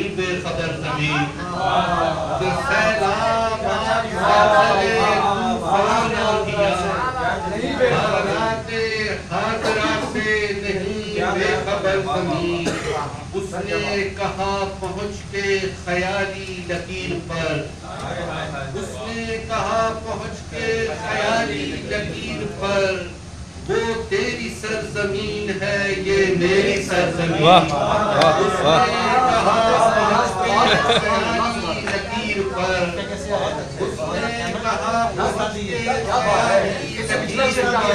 نہیں بے خبر زمین کہ سیلاب آفاقے طوفان آیا حالات حاضرہ سے نہیں بے خبر زمین اس نے کہا پہنچ کے خیالی لکیر پر اس نے کہا پہنچ کے خیالی لکیر پر وہ تیری سرزمین ہے یہ میری سرزمین اس نے کہا پہنچ کے خیالی لکیر پر اس نے کہا پہنچ کے خیالی لکیر پر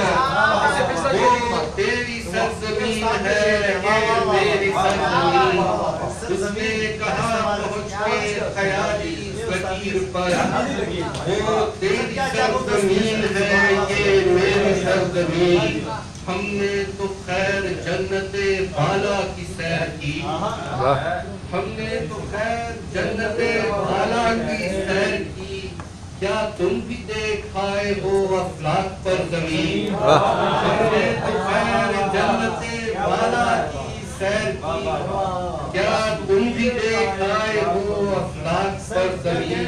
وہ تیری سرزمین ہے یہ میری سرزمین اس نے کہا پہنچ کے خیالی لکیر پر وہ تیری سرزمین ہے یہ میری سرزمین ہم نے تو خیر جنت بالا کی سیر کی ہم نے تو خیر جنت بالا کی سیر کی کیا تم بھی دیکھ آئے ہو افلاک پر زمین ہم نے تو خیر جنت بالا کی سیر کی کیا تم بھی دیکھ آئے ہو افلاک پر زمین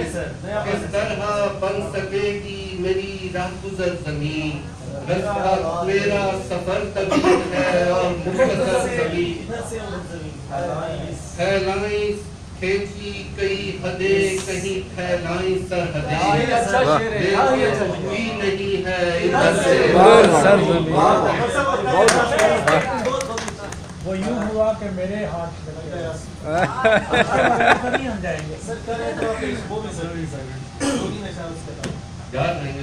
کس طرح بن سکے گی میری راہگزر زمین رستہ میرا سفر طویل ہے اور مختصر زمین پھیلائیں کھینچی کئی حدیں کہیں پھیلائیں سرحدیں لیکن کوئی نہیں ہے ادھر سے وہ یوں ہوا کہ میرے ہاتھ نہیں ہم جائیں گے یاد رہیں گے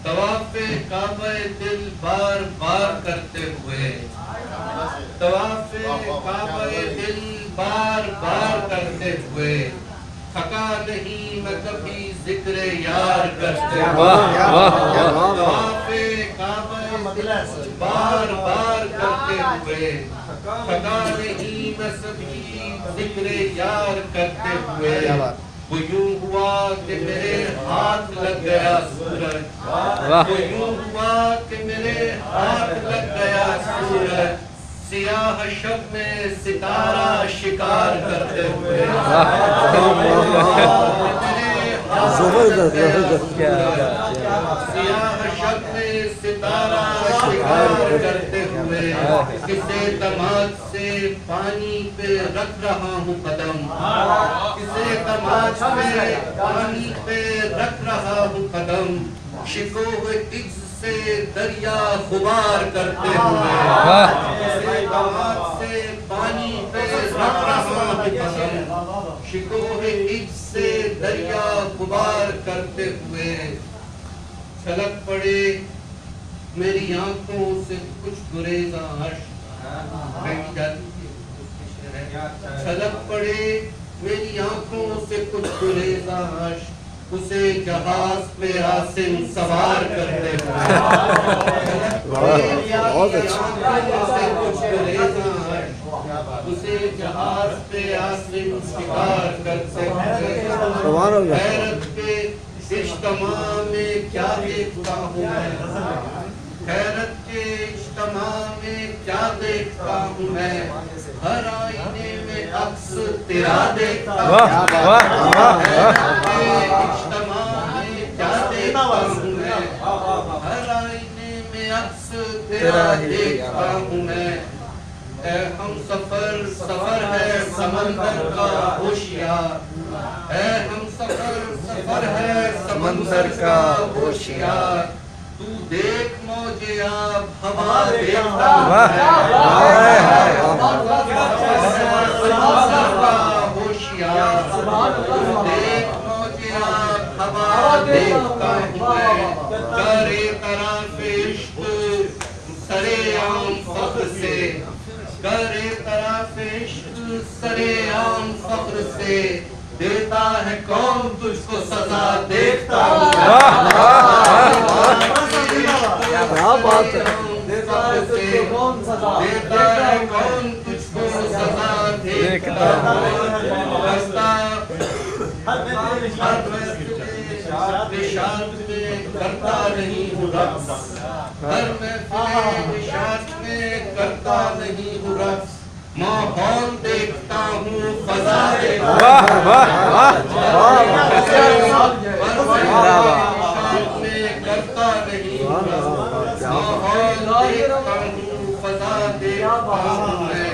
طواف کعبہ دل بار بار کرتے ہوئے طواف کعبہ دل بار بار کرتے ہوئے تھکا نہیں میں کبھی ذکر یار کرتے ہوئے طواف کعبہ دل بار بار کرتے ہوئے تھکا نہیں میں سبھی ذکر یار کرتے ہوئے وہ یوں ہوا کہ میرے ہاتھ لگ گیا سورج وہ یوں ہوا کہ میرے ہاتھ لگ گیا سورج سیاہ شب میں ستارہ شکار کرتے ہوئے سیاہ شب میں ستارہ شکار کرتے ہوئے کسے دماغ سے پانی پہ رکھ رہا ہوں قدم کسے دماغ سے پانی پہ رکھ رہا ہوں قدم شکوہ عجز سے دریا غبار کرتے ہوئے کسے دماغ سے پانی پہ رکھ رہا ہوں قدم شکوہ عجز سے دریا غبار کرتے ہوئے چھلک پڑے میری آنکھوں سے کچھ گریزاں اشک چھلک پڑے میری آنکھوں سے کچھ گریزاں اشک اسے جہاز پہ آسن سوار کرتے ہوئے اسے جہاز پہ آسن سوار کرتے ہوئے حیرت کے اجتماع میں کیا دیکھتا ہوں میں حیرت کے اجتماع میں کیا دیکھتا ہوں میں ہر آئینے میں عکس تیرا دیکھتا ہوں حیرت کے اجتماع میں کیا دیکھتا ہوں میں ہر آئینے میں عکس تیرا دیکھتا ہوں میں اے ہم سفر سفر ہے سمندر کا ہوشیار اے ہم سفر سفر ہے سمندر کا ہوشیار تو دیکھ موجے آب ہوا دیکھتا ہے سمندر کا ہوشیار تو دیکھ موجے آب ہوا دیکھتا ہے کرے طرف عشق سرے عام فخر سے کرے طرف عشق سرے عام فخر سے دیتا ہے کون تجھ کو سزا دیکھتا ہوں کیا بات ہے دیتا ہے کون تجھ کو سزا دیکھتا ہوں رستہ نشاط میں کرتا نہیں ہوں رقص ہر محفل نشاط میں کرتا نہیں ہوں رقص ماحول دیکھتا کرتا نہیں فضا دیکھتا ہوں میں.